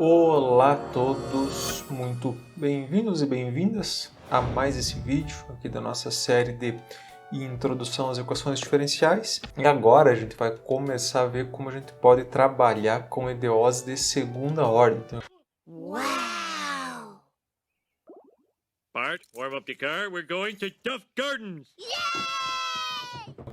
Olá a todos, muito bem-vindos e bem-vindas a mais esse vídeo aqui da nossa série de introdução às equações diferenciais. E agora a gente vai começar a ver como a gente pode trabalhar com EDOs de segunda ordem. Então, Wow! Bart, warm up the car. We're going to Duff Gardens.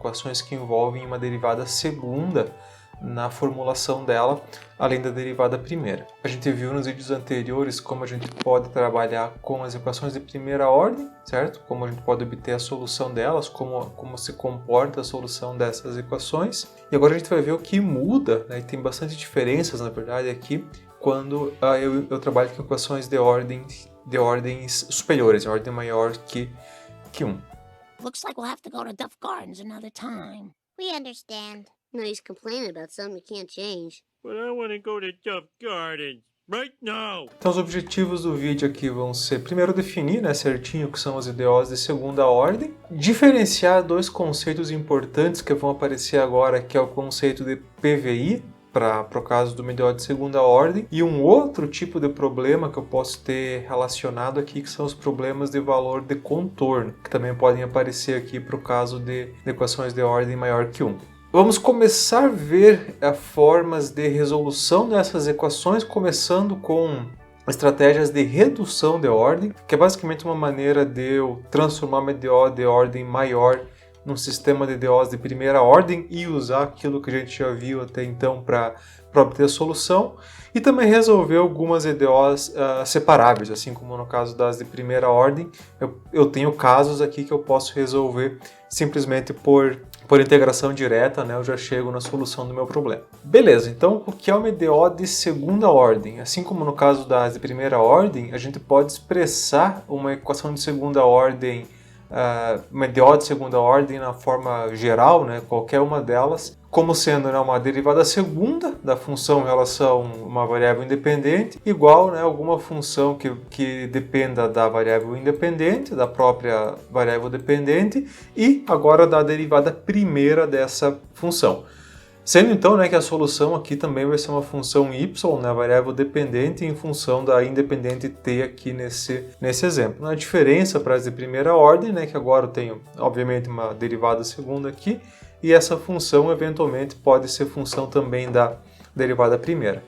equações que envolvem uma derivada segunda na formulação dela, além da derivada primeira. A gente viu nos vídeos anteriores como a gente pode trabalhar com as equações de primeira ordem, certo? Como a gente pode obter a solução delas, como se comporta a solução dessas equações. E agora a gente vai ver o que muda, né? E tem bastante diferenças, na verdade, aqui, quando eu trabalho com equações de ordens superiores, de ordem maior que 1. Looks like we'll have to go to Duff Gardens another time. We understand. No use complaining about something you can't change. But I want to go to Duff Gardens right now. Então os objetivos do vídeo aqui vão ser, primeiro, definir, né, certinho o que são as EDOs de segunda ordem, diferenciar dois conceitos importantes que vão aparecer agora, que é o conceito de PVI, para o caso do EDO de segunda ordem, e um outro tipo de problema que eu posso ter relacionado aqui, que são os problemas de valor de contorno, que também podem aparecer aqui para o caso de equações de ordem maior que 1. Vamos começar a ver formas de resolução dessas equações, começando com estratégias de redução de ordem, que é basicamente uma maneira de eu transformar uma EDO de ordem maior num sistema de EDOs de primeira ordem e usar aquilo que a gente já viu até então para obter a solução, e também resolver algumas EDOs separáveis, assim como no caso das de primeira ordem, eu tenho casos aqui que eu posso resolver simplesmente por integração direta, né, eu já chego na solução do meu problema. Beleza, então o que é uma EDO de segunda ordem? Assim como no caso das de primeira ordem, a gente pode expressar uma equação de segunda ordem, uma EDO de segunda ordem na forma geral, né, qualquer uma delas, como sendo, né, uma derivada segunda da função em relação a uma variável independente, igual, né, alguma função que dependa da variável independente, da própria variável dependente, e agora da derivada primeira dessa função. Sendo então, né, que a solução aqui também vai ser uma função y, né, variável dependente, em função da independente t aqui nesse exemplo. A diferença para as de primeira ordem, né, que agora eu tenho, obviamente, uma derivada segunda aqui, e essa função eventualmente pode ser função também da derivada primeira.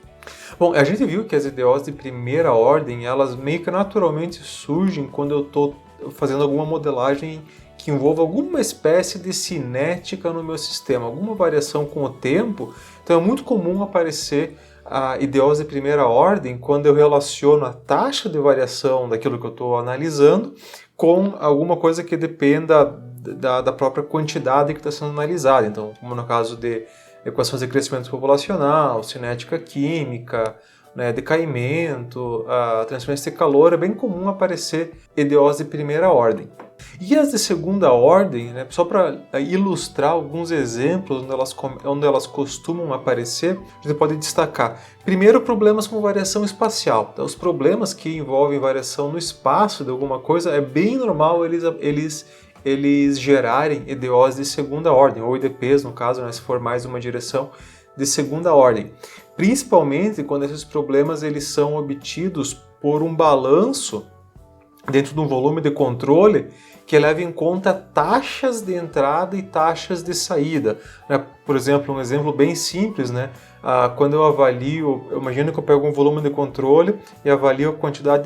Bom, a gente viu que as EDOs de primeira ordem, elas meio que naturalmente surgem quando eu estou fazendo alguma modelagem que envolva alguma espécie de cinética no meu sistema, alguma variação com o tempo. Então é muito comum aparecer EDOs de primeira ordem quando eu relaciono a taxa de variação daquilo que eu estou analisando com alguma coisa que dependa da própria quantidade que está sendo analisada. Então, como no caso de equações de crescimento populacional, cinética química, né, decaimento, a transferência de calor, é bem comum aparecer EDOs de primeira ordem. E as de segunda ordem, né, só para ilustrar alguns exemplos onde elas costumam aparecer, a gente pode destacar, primeiro, problemas com variação espacial. Então, os problemas que envolvem variação no espaço de alguma coisa, é bem normal eles gerarem EDOs de segunda ordem, ou EDPs, no caso, né, se for mais uma direção de segunda ordem. Principalmente quando esses problemas eles são obtidos por um balanço dentro de um volume de controle que leva em conta taxas de entrada e taxas de saída. Por exemplo, um exemplo bem simples, né? Quando eu avalio, eu imagino que eu pego um volume de controle e avalio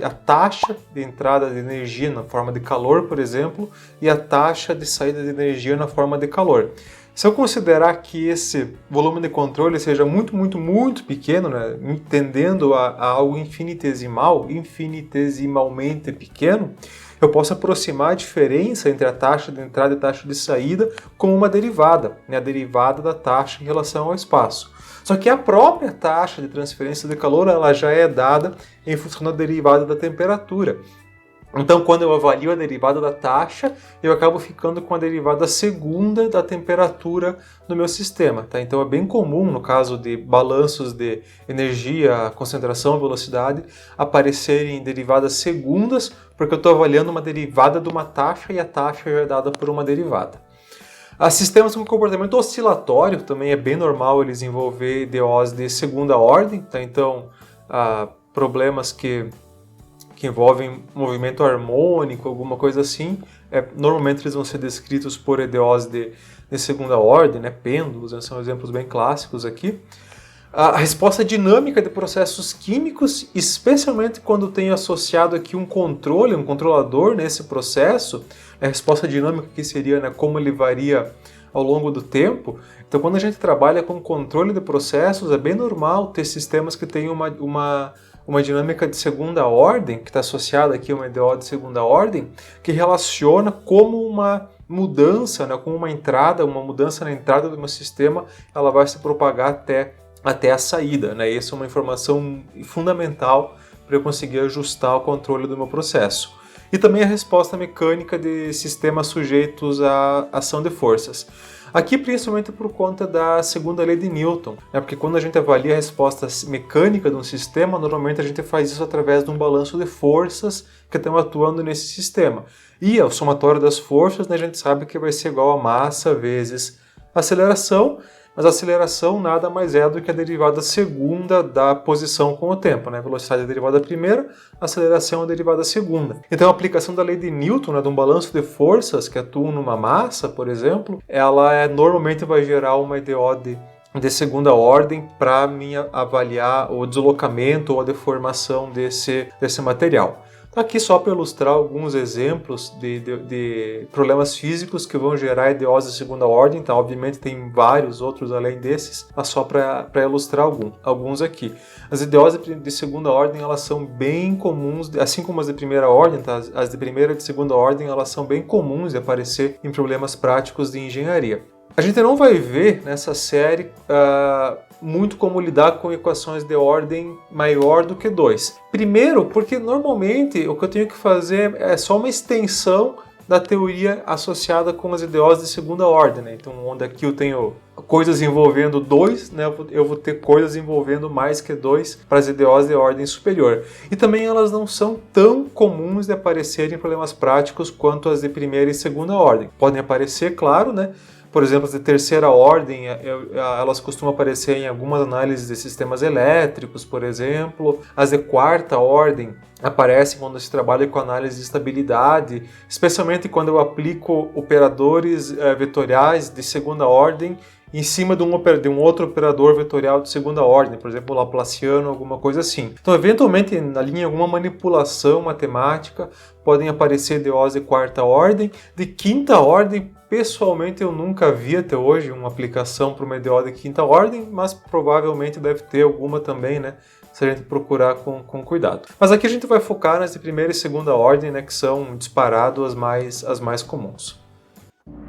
a taxa de entrada de energia na forma de calor, por exemplo, e a taxa de saída de energia na forma de calor. Se eu considerar que esse volume de controle seja muito, muito, muito pequeno, né, tendendo a algo infinitesimalmente pequeno, eu posso aproximar a diferença entre a taxa de entrada e a taxa de saída como uma derivada, né, a derivada da taxa em relação ao espaço. Só que a própria taxa de transferência de calor ela já é dada em função da derivada da temperatura. Então, quando eu avalio a derivada da taxa, eu acabo ficando com a derivada segunda da temperatura no meu sistema. Tá? Então, é bem comum, no caso de balanços de energia, concentração, velocidade, aparecerem derivadas segundas, porque eu estou avaliando uma derivada de uma taxa e a taxa já é dada por uma derivada. Sistemas com comportamento oscilatório também é bem normal eles envolver EDOs de segunda ordem. Tá? Então, problemas que envolvem movimento harmônico, alguma coisa assim, normalmente eles vão ser descritos por EDOs de segunda ordem, né? Pêndulos, né? São exemplos bem clássicos aqui. A resposta dinâmica de processos químicos, especialmente quando tem associado aqui um controle, um controlador nesse processo, a resposta dinâmica que seria, né, como ele varia ao longo do tempo. Então, quando a gente trabalha com controle de processos, é bem normal ter sistemas que têm uma dinâmica de segunda ordem, que está associada aqui a uma EDO de segunda ordem, que relaciona como uma mudança, né, como uma mudança na entrada do meu sistema, ela vai se propagar até a saída, né? Essa é uma informação fundamental para eu conseguir ajustar o controle do meu processo. E também a resposta mecânica de sistemas sujeitos à ação de forças. Aqui principalmente por conta da segunda lei de Newton, né? Porque quando a gente avalia a resposta mecânica de um sistema, normalmente a gente faz isso através de um balanço de forças que estão atuando nesse sistema. E o somatório das forças, né, a gente sabe que vai ser igual a massa vezes aceleração, mas a aceleração nada mais é do que a derivada segunda da posição com o tempo, né? Velocidade é a derivada primeira, a aceleração é a derivada segunda. Então a aplicação da lei de Newton, né, de um balanço de forças que atuam numa massa, por exemplo, ela normalmente vai gerar uma EDO de segunda ordem para mim avaliar o deslocamento ou a deformação desse material. Aqui só para ilustrar alguns exemplos de problemas físicos que vão gerar EDOs de segunda ordem, então obviamente tem vários outros além desses, mas só para ilustrar alguns aqui. As EDOs de segunda ordem, elas são bem comuns, assim como as de primeira ordem, tá? As de primeira e de segunda ordem, elas são bem comuns de aparecer em problemas práticos de engenharia. A gente não vai ver nessa série muito como lidar com equações de ordem maior do que 2. Primeiro, porque normalmente o que eu tenho que fazer é só uma extensão da teoria associada com as EDOs de segunda ordem, né? Então, onde aqui eu tenho coisas envolvendo 2, né? Eu vou ter coisas envolvendo mais que 2 para as EDOs de ordem superior. E também elas não são tão comuns de aparecerem em problemas práticos quanto as de primeira e segunda ordem. Podem aparecer, claro, né? Por exemplo, as de terceira ordem, elas costumam aparecer em algumas análises de sistemas elétricos, por exemplo. As de quarta ordem aparecem quando se trabalha com análise de estabilidade, especialmente quando eu aplico operadores vetoriais de segunda ordem em cima de um outro operador vetorial de segunda ordem, por exemplo, Laplaciano, alguma coisa assim. Então, eventualmente, na linha alguma manipulação matemática, podem aparecer EDOs de quarta ordem. De quinta ordem, pessoalmente, eu nunca vi até hoje uma aplicação para uma EDO de quinta ordem, mas provavelmente deve ter alguma também, né? Se a gente procurar com cuidado. Mas aqui a gente vai focar nas de primeira e segunda ordem, né? Que são disparado as mais comuns.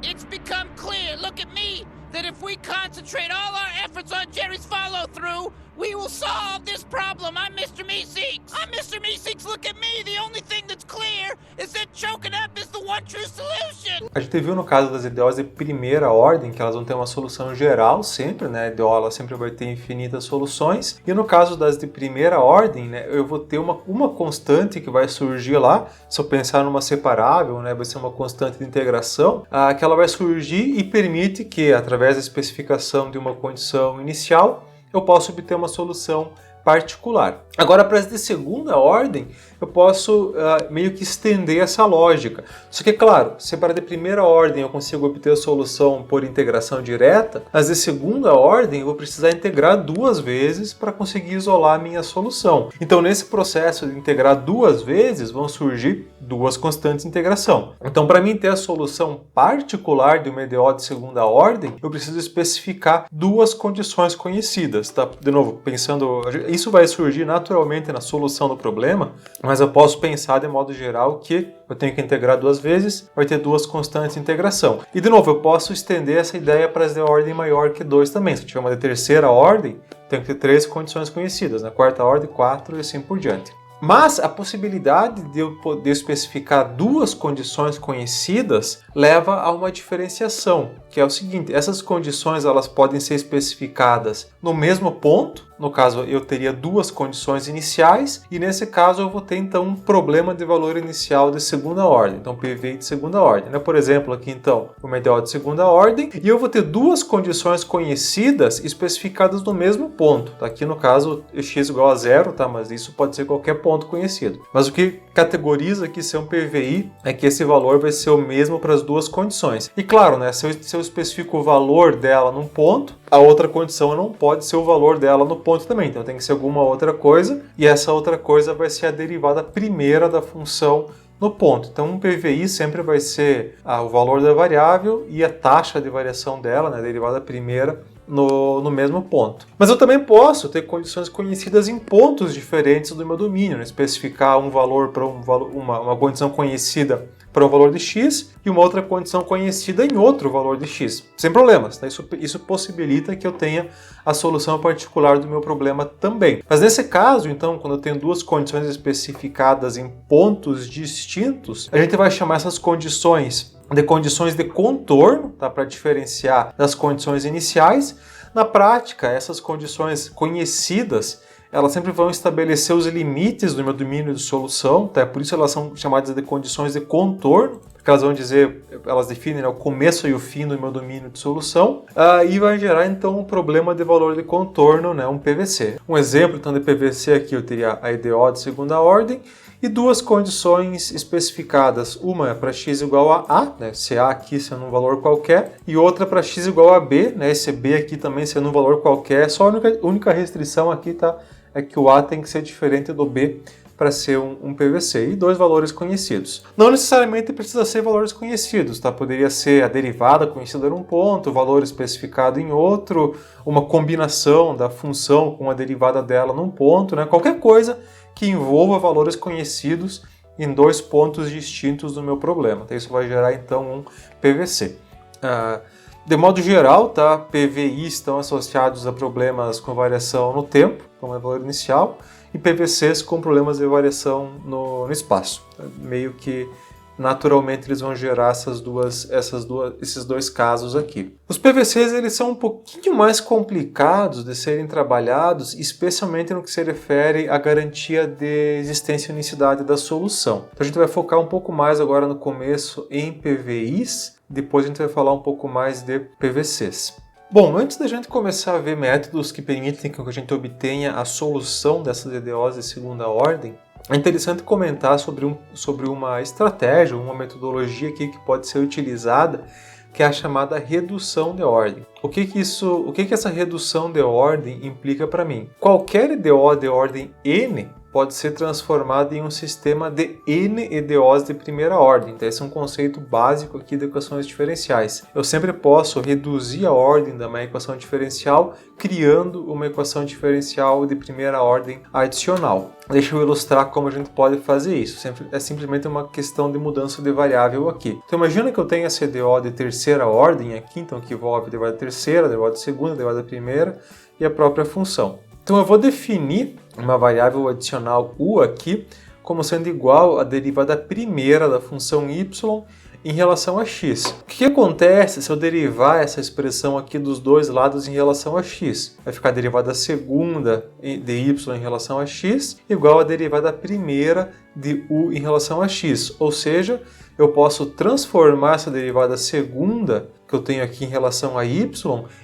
It's become clear, look at me, that if we concentrate all our efforts on Jerry's follow-through, we will solve this problem. I'm Mr. Meeseeks. I'm Mr. Meeseeks, look at me. The only thing that's clear is that choking up is the one true solution. A gente viu no caso das EDOs de primeira ordem que elas vão ter uma solução geral sempre, né? A EDO ela sempre vai ter infinitas soluções. E no caso das de primeira ordem, né, eu vou ter uma constante que vai surgir lá. Se eu pensar numa separável, né, vai ser uma constante de integração, que ela vai surgir e permite que, através da especificação de uma condição inicial, eu posso obter uma solução particular. Agora, para as de segunda ordem, eu posso meio que estender essa lógica. Só que, claro, se para de primeira ordem eu consigo obter a solução por integração direta, as de segunda ordem eu vou precisar integrar duas vezes para conseguir isolar a minha solução. Então, nesse processo de integrar duas vezes, vão surgir duas constantes de integração. Então, para mim ter a solução particular de uma EDO de segunda ordem, eu preciso especificar duas condições conhecidas. Tá? De novo, pensando, isso vai surgir naturalmente na solução do problema, mas eu posso pensar de modo geral que eu tenho que integrar duas vezes, vai ter duas constantes de integração. E de novo, eu posso estender essa ideia para as de ordem maior que 2 também. Se eu tiver uma de terceira ordem, tenho que ter 3 condições conhecidas, na quarta ordem, 4 e assim por diante. Mas a possibilidade de eu poder especificar duas condições conhecidas leva a uma diferenciação, que é o seguinte: essas condições elas podem ser especificadas no mesmo ponto, No caso, eu teria duas condições iniciais e nesse caso eu vou ter então um problema de valor inicial de segunda ordem, então PVI de segunda ordem, né? Por exemplo, aqui então, uma EDO de segunda ordem e eu vou ter duas condições conhecidas especificadas no mesmo ponto. Aqui no caso, x igual a zero, tá? Mas isso pode ser qualquer ponto conhecido. Mas o que categoriza aqui ser um PVI é que esse valor vai ser o mesmo para as duas condições. E claro, né, se eu especifico o valor dela num ponto, a outra condição não pode ser o valor dela no ponto também. Então tem que ser alguma outra coisa e essa outra coisa vai ser a derivada primeira da função no ponto. Então um PVI sempre vai ser o valor da variável e a taxa de variação dela, né, a derivada primeira, no mesmo ponto. Mas eu também posso ter condições conhecidas em pontos diferentes do meu domínio, né? Especificar um valor para uma condição conhecida para um valor de x e uma outra condição conhecida em outro valor de x. Sem problemas, tá? Isso possibilita que eu tenha a solução particular do meu problema também. Mas nesse caso, então, quando eu tenho duas condições especificadas em pontos distintos, a gente vai chamar essas condições de contorno, tá? Para diferenciar das condições iniciais. Na prática, essas condições conhecidas, elas sempre vão estabelecer os limites do meu domínio de solução, tá? Por isso elas são chamadas de condições de contorno, porque elas definem, né, o começo e o fim do meu domínio de solução, e vai gerar então um problema de valor de contorno, né, um PVC. Um exemplo então de PVC aqui eu teria a EDO de segunda ordem e duas condições especificadas, uma é para x igual a né, se A aqui sendo um valor qualquer, e outra para x igual a B, né, esse B aqui também sendo um valor qualquer, só a única restrição aqui tá, é que o A tem que ser diferente do B para ser um PVC, e dois valores conhecidos. Não necessariamente precisa ser valores conhecidos, tá? Poderia ser a derivada conhecida num ponto, o valor especificado em outro, uma combinação da função com a derivada dela num ponto, né? Qualquer coisa que envolva valores conhecidos em dois pontos distintos do meu problema. Então, isso vai gerar então um PVC. De modo geral, tá? PVI estão associados a problemas com variação no tempo, como é o valor inicial, e PVCs com problemas de variação no espaço. Meio que naturalmente eles vão gerar esses dois casos aqui. Os PVCs eles são um pouquinho mais complicados de serem trabalhados, especialmente no que se refere à garantia de existência e unicidade da solução. Então a gente vai focar um pouco mais agora no começo em PVIs, depois a gente vai falar um pouco mais de PVCs. Bom, antes da gente começar a ver métodos que permitem que a gente obtenha a solução dessas EDOs de segunda ordem, é interessante comentar sobre uma estratégia, uma metodologia aqui que pode ser utilizada, que é a chamada redução de ordem. O que essa redução de ordem implica para mim? Qualquer EDO de ordem n pode ser transformado em um sistema de n EDOs de primeira ordem. Então, esse é um conceito básico aqui de equações diferenciais. Eu sempre posso reduzir a ordem da minha equação diferencial criando uma equação diferencial de primeira ordem adicional. Deixa eu ilustrar como a gente pode fazer isso. É simplesmente uma questão de mudança de variável aqui. Então, imagina que eu tenho essa EDO de terceira ordem aqui, então que envolve a derivada terceira, a derivada segunda, a derivada primeira e a própria função. Então eu vou definir uma variável adicional u aqui como sendo igual à derivada primeira da função y em relação a x. O que acontece se eu derivar essa expressão aqui dos dois lados em relação a x? Vai ficar a derivada segunda de y em relação a x igual à derivada primeira de u em relação a x. Ou seja, eu posso transformar essa derivada segunda que eu tenho aqui em relação a y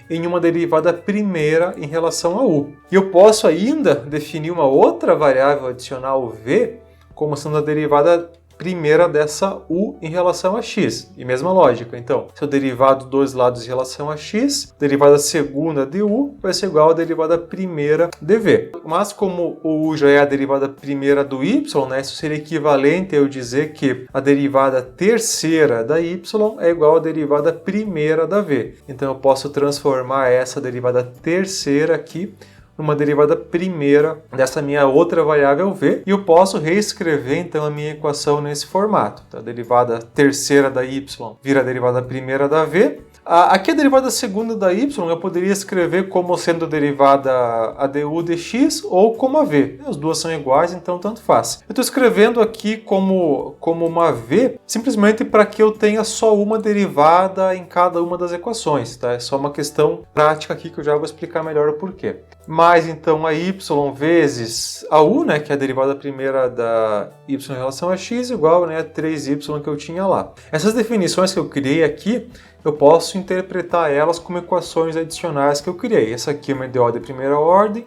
em uma derivada primeira em relação a u. E eu posso ainda definir uma outra variável adicional v como sendo a derivada primeira dessa u em relação a x. E mesma lógica, então, se eu derivar dos dois lados em relação a x, a derivada segunda de u vai ser igual à derivada primeira de v. Mas como o u já é a derivada primeira do y, né, isso seria equivalente a eu dizer que a derivada terceira da y é igual à derivada primeira da v. Então eu posso transformar essa derivada terceira aqui numa derivada primeira dessa minha outra variável v, e eu posso reescrever então a minha equação nesse formato. Então, a derivada terceira da y vira a derivada primeira da v. Aqui a derivada segunda da y eu poderia escrever como sendo derivada a du dx ou como a v. As duas são iguais, então tanto faz. Eu estou escrevendo aqui como uma v simplesmente para que eu tenha só uma derivada em cada uma das equações. Tá? É só uma questão prática aqui que eu já vou explicar melhor o porquê. mais então a y vezes a u, né, que é a derivada primeira da y em relação a x, igual, né, a 3y que eu tinha lá. Essas definições que eu criei aqui, eu posso interpretar elas como equações adicionais que eu criei. Essa aqui é uma EDO de primeira ordem,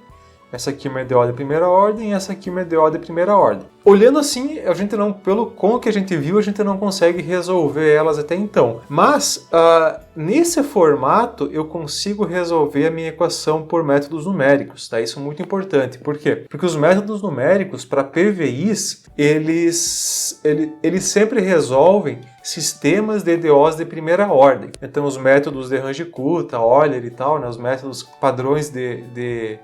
essa aqui é uma EDO de primeira ordem e essa aqui é uma EDO de primeira ordem. Olhando assim, a gente não, com o que a gente viu, a gente não consegue resolver elas até então. Mas, nesse formato, eu consigo resolver a minha equação por métodos numéricos. Tá? Isso é muito importante. Por quê? Porque os métodos numéricos, para PVIs, eles sempre resolvem sistemas de EDOs de primeira ordem. Então, os métodos de Range-Kutta, Euler e tal, né, os métodos padrões de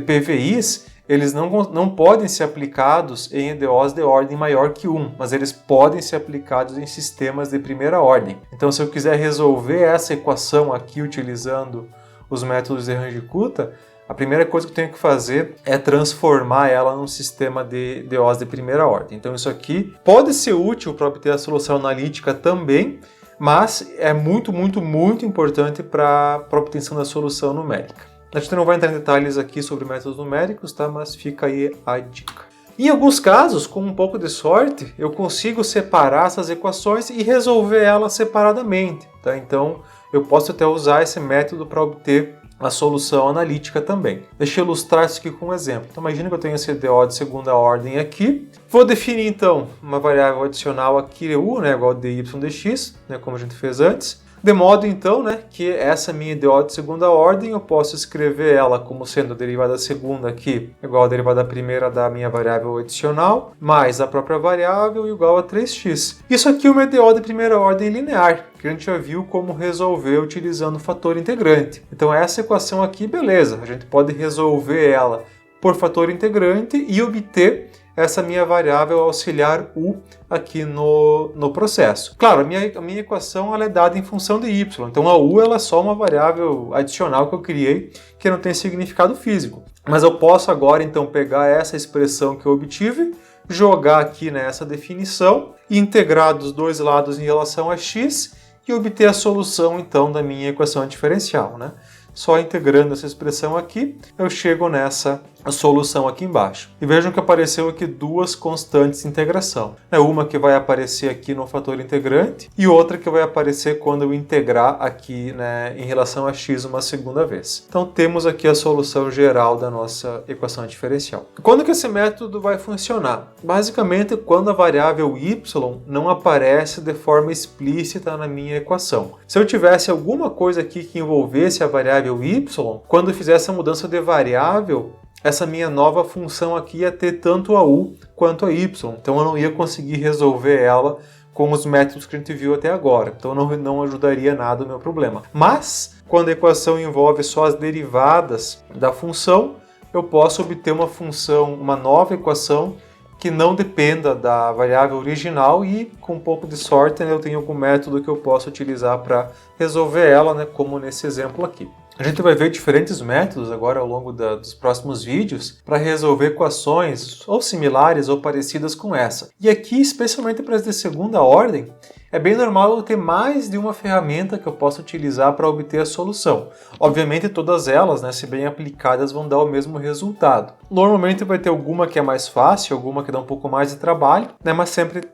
PVIs, eles não podem ser aplicados em EDOs de ordem maior que 1, mas eles podem ser aplicados em sistemas de primeira ordem. Então, se eu quiser resolver essa equação aqui utilizando os métodos de Range-Kutta, a primeira coisa que eu tenho que fazer é transformar ela num sistema de EDOs de primeira ordem. Então, isso aqui pode ser útil para obter a solução analítica também, mas é muito, muito, muito importante para a obtenção da solução numérica. A gente não vai entrar em detalhes aqui sobre métodos numéricos, tá? Mas fica aí a dica. Em alguns casos, com um pouco de sorte, eu consigo separar essas equações e resolver elas separadamente. Tá? Então, eu posso até usar esse método para obter a solução analítica também. Deixa eu ilustrar isso aqui com um exemplo. Então, imagina que eu tenho esse EDO de segunda ordem aqui. Vou definir, então, uma variável adicional aqui, u, né, igual a dy dx, né, como a gente fez antes. De modo, então, né, que essa minha EDO de segunda ordem, eu posso escrever ela como sendo a derivada segunda aqui igual a derivada primeira da minha variável adicional, mais a própria variável igual a 3x. Isso aqui é uma EDO de primeira ordem linear, que a gente já viu como resolver utilizando o fator integrante. Então, essa equação aqui, beleza, a gente pode resolver ela por fator integrante e obter essa minha variável auxiliar u aqui no processo. Claro, a minha equação ela é dada em função de y, então a u ela é só uma variável adicional que eu criei que não tem significado físico. Mas eu posso agora então pegar essa expressão que eu obtive, jogar aqui nessa definição, integrar dos dois lados em relação a x e obter a solução então da minha equação diferencial, né? Só integrando essa expressão aqui, eu chego nessa solução aqui embaixo. E vejam que apareceu aqui duas constantes de integração. Uma que vai aparecer aqui no fator integrante e outra que vai aparecer quando eu integrar aqui, né, em relação a x uma segunda vez. Então temos aqui a solução geral da nossa equação diferencial. Quando que esse método vai funcionar? Basicamente quando a variável y não aparece de forma explícita na minha equação. Se eu tivesse alguma coisa aqui que envolvesse a variável y, quando eu fizesse a mudança de variável, essa minha nova função aqui ia ter tanto a u quanto a y. Então eu não ia conseguir resolver ela com os métodos que a gente viu até agora. Então não ajudaria nada o meu problema. Mas, quando a equação envolve só as derivadas da função, eu posso obter uma nova equação que não dependa da variável original e, com um pouco de sorte, eu tenho algum método que eu possa utilizar para resolver ela, né, como nesse exemplo aqui. A gente vai ver diferentes métodos agora ao longo dos próximos vídeos para resolver equações ou similares ou parecidas com essa. E aqui, especialmente para as de segunda ordem, é bem normal eu ter mais de uma ferramenta que eu possa utilizar para obter a solução. Obviamente todas elas, né, se bem aplicadas, vão dar o mesmo resultado. Normalmente vai ter alguma que é mais fácil, alguma que dá um pouco mais de trabalho, né, mas sempre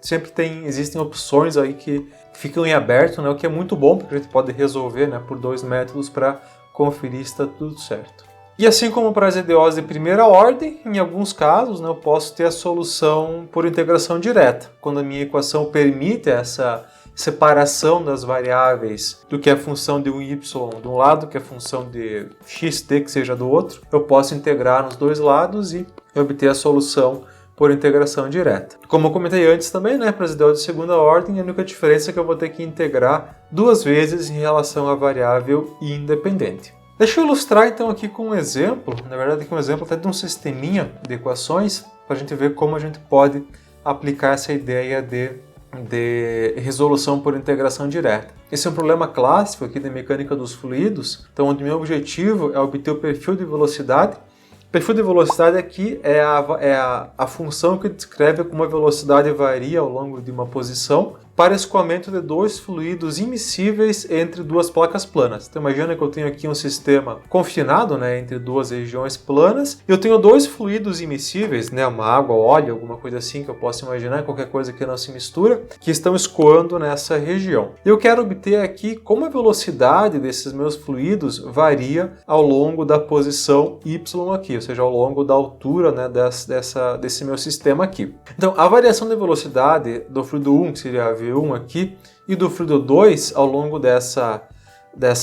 existem opções aí que ficam em aberto, né, o que é muito bom, porque a gente pode resolver, né, por dois métodos para conferir se está tudo certo. E assim como para as EDOs de primeira ordem, em alguns casos, né, eu posso ter a solução por integração direta, quando a minha equação permite essa separação das variáveis do que é função de um y de um lado, que é função de xt que seja do outro, eu posso integrar nos dois lados e obter a solução por integração direta. Como eu comentei antes também, né, para as EDOs de segunda ordem, a única diferença é que eu vou ter que integrar duas vezes em relação à variável independente. Deixa eu ilustrar então aqui com um exemplo, na verdade aqui um exemplo até de um sisteminha de equações, para a gente ver como a gente pode aplicar essa ideia de resolução por integração direta. Esse é um problema clássico aqui da mecânica dos fluidos, então onde o meu objetivo é obter o perfil de velocidade. O perfil de velocidade aqui é a função que descreve como a velocidade varia ao longo de uma posição. para escoamento de dois fluidos immiscíveis entre duas placas planas. Então imagina que eu tenho aqui um sistema confinado, né, entre duas regiões planas, e eu tenho dois fluidos immiscíveis, né, uma água, óleo, alguma coisa assim que eu posso imaginar, qualquer coisa que não se mistura, que estão escoando nessa região. Eu quero obter aqui como a velocidade desses meus fluidos varia ao longo da posição Y aqui, ou seja, ao longo da altura, né, desse meu sistema aqui. Então a variação de velocidade do fluido 1, que seria a V1 aqui, e do fluido 2 ao longo dessa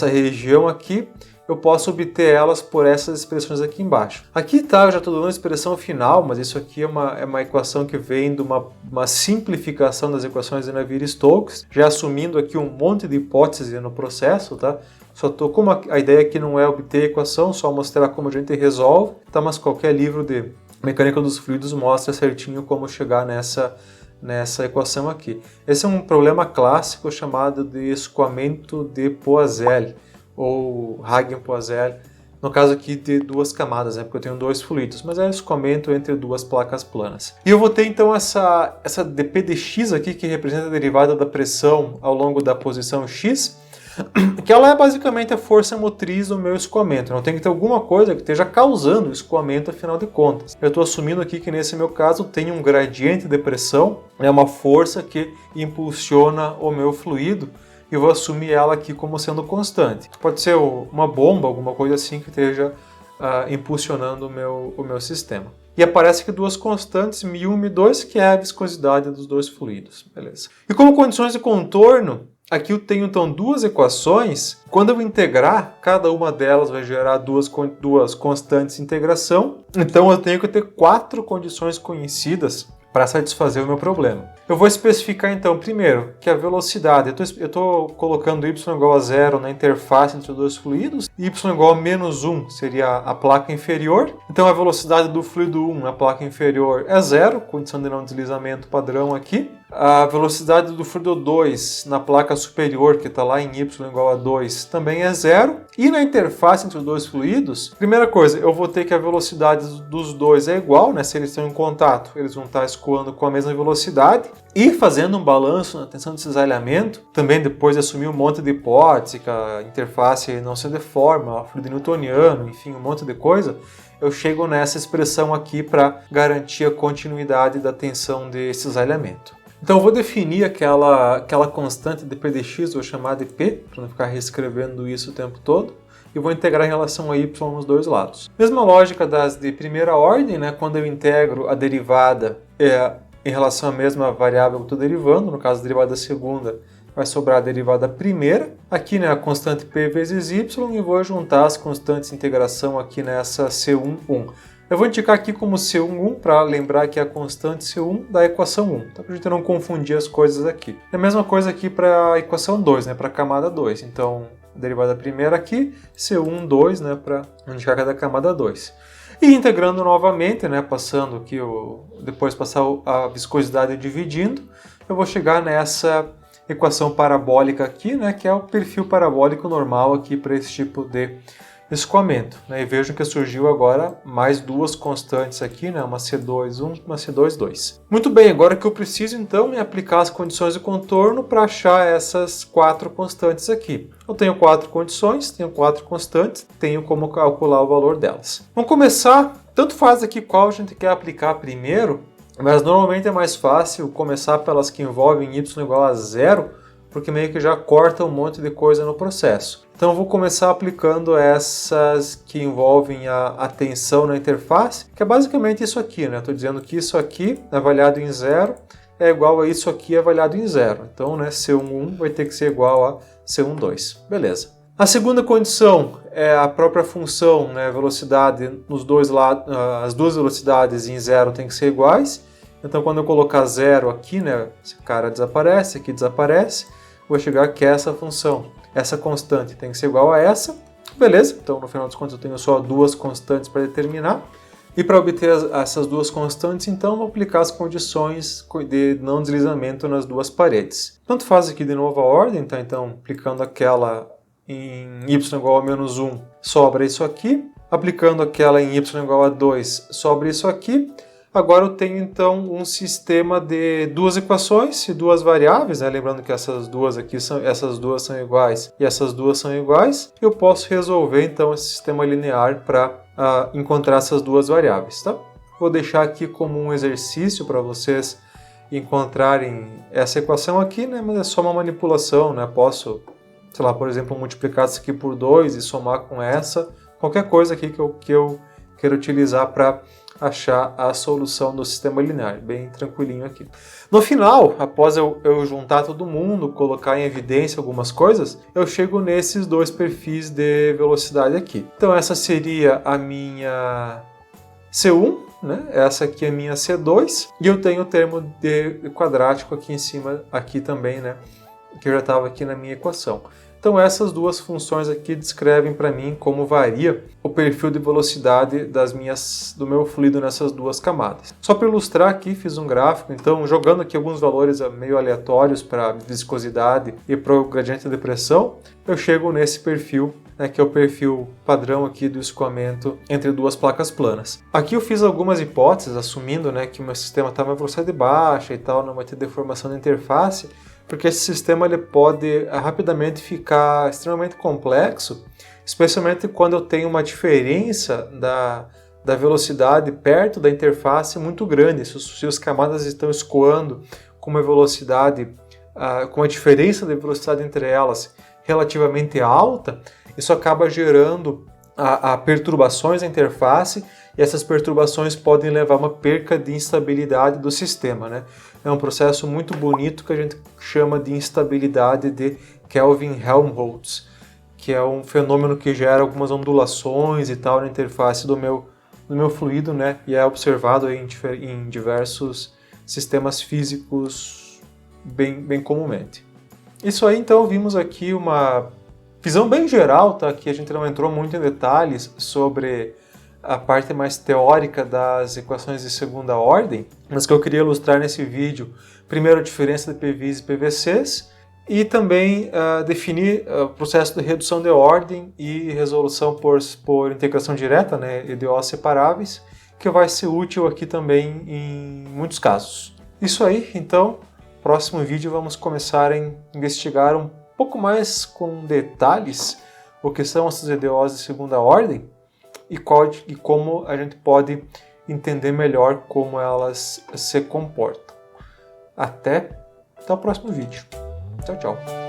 região aqui, eu posso obter elas por essas expressões aqui embaixo. Aqui tá, eu já estou dando a expressão final, mas isso aqui é uma equação que vem de uma simplificação das equações de Navier-Stokes, já assumindo aqui um monte de hipóteses no processo, tá? Só tô como a ideia aqui não é obter a equação, só mostrar como a gente resolve, tá? Mas qualquer livro de mecânica dos fluidos mostra certinho como chegar nessa equação aqui. Esse é um problema clássico chamado de escoamento de Poiseuille, ou Hagen-Poiseuille, no caso aqui de duas camadas, né, porque eu tenho dois fluidos, mas é escoamento entre duas placas planas. E eu vou ter então essa dp dx aqui, que representa a derivada da pressão ao longo da posição x, que ela é basicamente a força motriz do meu escoamento. Não tem que ter alguma coisa que esteja causando o escoamento, afinal de contas. Eu estou assumindo aqui que nesse meu caso tem um gradiente de pressão, é uma força que impulsiona o meu fluido, e eu vou assumir ela aqui como sendo constante. Pode ser uma bomba, alguma coisa assim que esteja impulsionando o meu sistema. E aparece aqui duas constantes, μ1 e μ2, que é a viscosidade dos dois fluidos. Beleza. E como condições de contorno, aqui eu tenho então duas equações. Quando eu integrar, cada uma delas vai gerar duas constantes de integração. Então eu tenho que ter 4 condições conhecidas para satisfazer o meu problema. Eu vou especificar então, primeiro, que a velocidade, eu estou colocando y igual a 0 na interface entre os dois fluidos, y igual a menos 1 seria a placa inferior, então a velocidade do fluido 1 na placa inferior é 0, condição de não deslizamento padrão aqui. A velocidade do fluido 2 na placa superior, que está lá em y igual a 2, também é 0. E na interface entre os dois fluidos, primeira coisa, eu vou ter que a velocidade dos dois é igual, né? Se eles estão em contato, eles vão estar escoando com a mesma velocidade. E fazendo um balanço na tensão de cisalhamento, também depois de assumir um monte de hipótese, que a interface não se deforma, o fluido newtoniano, enfim, um monte de coisa, eu chego nessa expressão aqui para garantir a continuidade da tensão de cisalhamento. Então eu vou definir aquela constante de Pdx, vou chamar de P, para não ficar reescrevendo isso o tempo todo, e vou integrar em relação a y nos dois lados. Mesma lógica das de primeira ordem, né? Quando eu integro a derivada em relação à mesma variável que eu estou derivando, no caso a derivada segunda, vai sobrar a derivada primeira, aqui né, a constante P vezes y, e vou juntar as constantes de integração aqui nessa C11. Eu vou indicar aqui como C11 para lembrar que é a constante C1 da equação 1, tá? Para a gente não confundir as coisas aqui. É a mesma coisa aqui para a equação 2, né? Para a camada 2. Então, a derivada primeira aqui, C1, 2, né? Para indicar cada camada 2. E integrando novamente, né? Passando aqui, depois passar a viscosidade dividindo, eu vou chegar nessa equação parabólica aqui, né? Que é o perfil parabólico normal aqui para esse tipo de escoamento, né? E vejam que surgiu agora mais duas constantes aqui, né? Uma C2,1, uma C2,2. Muito bem, agora que eu preciso então é aplicar as condições de contorno para achar essas 4 constantes aqui. Eu tenho 4 condições, tenho 4 constantes, tenho como calcular o valor delas. Vamos começar, tanto faz aqui qual a gente quer aplicar primeiro, mas normalmente é mais fácil começar pelas que envolvem y igual a 0, porque meio que já corta um monte de coisa no processo. Então eu vou começar aplicando essas que envolvem a tensão na interface, que é basicamente isso aqui, né? Estou dizendo que isso aqui, avaliado em 0, é igual a isso aqui avaliado em 0. Então, né, C11 vai ter que ser igual a C12. Beleza. A segunda condição é a própria função, né, velocidade nos dois lados, as duas velocidades em 0 tem que ser iguais. Então, quando eu colocar 0 aqui, né, esse cara desaparece, aqui desaparece, vou chegar aqui a essa função. Essa constante tem que ser igual a essa. Beleza, então no final das contas eu tenho só duas constantes para determinar. E para obter essas duas constantes, então, vou aplicar as condições de não deslizamento nas duas paredes. Tanto faz aqui de novo a ordem, tá? Então, aplicando aquela em y igual a menos 1, sobra isso aqui. Aplicando aquela em y igual a 2, sobra isso aqui. Agora eu tenho então um sistema de duas equações e duas variáveis, né? Lembrando que essas duas são iguais e essas duas são iguais. Eu posso resolver então esse sistema linear para encontrar essas duas variáveis, tá? Vou deixar aqui como um exercício para vocês encontrarem essa equação aqui, né? Mas é só uma manipulação, né? Posso, sei lá, por exemplo, multiplicar isso aqui por 2 e somar com essa, qualquer coisa aqui que eu quero utilizar para achar a solução do sistema linear, bem tranquilinho aqui. No final, após eu juntar todo mundo, colocar em evidência algumas coisas, eu chego nesses dois perfis de velocidade aqui. Então essa seria a minha C1, né? Essa aqui é a minha C2, e eu tenho o termo de quadrático aqui em cima, aqui também, né? Que já estava aqui na minha equação. Então essas duas funções aqui descrevem para mim como varia o perfil de velocidade do meu fluido nessas duas camadas. Só para ilustrar aqui, fiz um gráfico, então jogando aqui alguns valores meio aleatórios para viscosidade e para o gradiente de pressão, eu chego nesse perfil, né, que é o perfil padrão aqui do escoamento entre duas placas planas. Aqui eu fiz algumas hipóteses, assumindo, né, que o meu sistema está em velocidade baixa e tal, não vai ter deformação da interface, porque esse sistema ele pode rapidamente ficar extremamente complexo, especialmente quando eu tenho uma diferença da velocidade perto da interface muito grande. Se as camadas estão escoando com uma velocidade, com uma diferença de velocidade entre elas relativamente alta, isso acaba gerando perturbações na interface, e essas perturbações podem levar a uma perca de instabilidade do sistema, né? É um processo muito bonito que a gente chama de instabilidade de Kelvin-Helmholtz, que é um fenômeno que gera algumas ondulações e tal na interface do meu fluido, né? E é observado aí em diversos sistemas físicos bem comumente. Isso aí, então, vimos aqui uma visão bem geral, tá? Que a gente não entrou muito em detalhes sobre a parte mais teórica das equações de segunda ordem, mas que eu queria ilustrar nesse vídeo, primeiro a diferença de PVs e PVCs, e também definir o processo de redução de ordem e resolução por integração direta, né, EDOs separáveis, que vai ser útil aqui também em muitos casos. Isso aí, então, próximo vídeo vamos começar a investigar um pouco mais com detalhes o que são essas EDOs de segunda ordem, e como a gente pode entender melhor como elas se comportam. Até o próximo vídeo. Tchau, tchau.